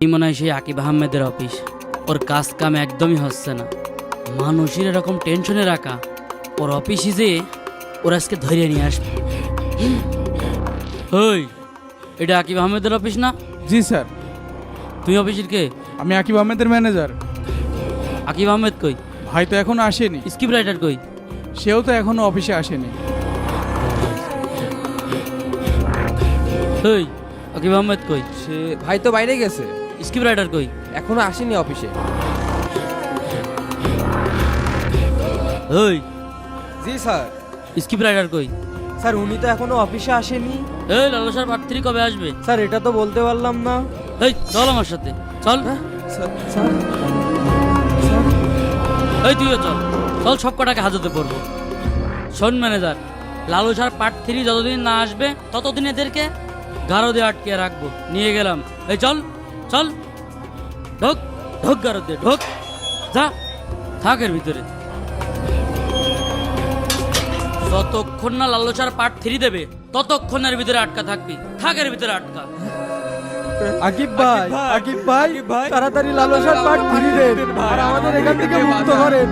এই মনে হয় সেই আকিব আহমেদের অফিস। ওর কাজ কাম একদমই হচ্ছে না, মানুষের এরকম টেনশনে রাখা। ওর অফিসে যে ওরা আজকে ধরে নিয়ে আসবে। ওই, এটা আকিব আহমেদের অফিস না? জি স্যার, তুই অফিসের কে? আমি আকিব আহমেদের ম্যানেজার। আকিব আহমেদ কই? ভাই তো এখনো আসেনি। স্ক্রিপ্ট রাইটার কই? সেও তো এখনো অফিসে আসেনি। ওই, আকিব আহমেদ কই? সে ভাই তো বাইরে গেছে, স্ক্রিপ্ট রাইটার কই? এখনো আসেনি অফিসে। ওই, জি স্যার। স্ক্রিপ্ট রাইটার কই? স্যার উনি তো এখনো অফিসে আসেনি। এই লালসার প্রার্থী কবে আসবে? স্যার এটা তো বলতে পারলাম না। এই চল আমার সাথে, চল। স্যার স্যার এই তুইও চল, চল সব কটাকে হাজতে পড়বো। শোন ম্যানেজার, লালু সার পার্ট 3 যতদিন না আসবে ততদিন এদেরকে গারো দিয়ে আটকে রাখবো। নিয়ে গেলাম। এই চল চল, ঢোক ঢোক, গারো দিয়ে ঢোক, যা থাক এর ভিতরে। যতক্ষণ না লালু সার পার্ট 3 দেবে ততক্ষণ এর ভিতরে আটকা থাকবি। থাক এর ভিতরে আটকা। আকিব ভাই, আকিব ভাই তাড়াতাড়ি লালসার পাট ফিরিয়ে দেন আর আমাদের এখান থেকে মুক্ত করেন।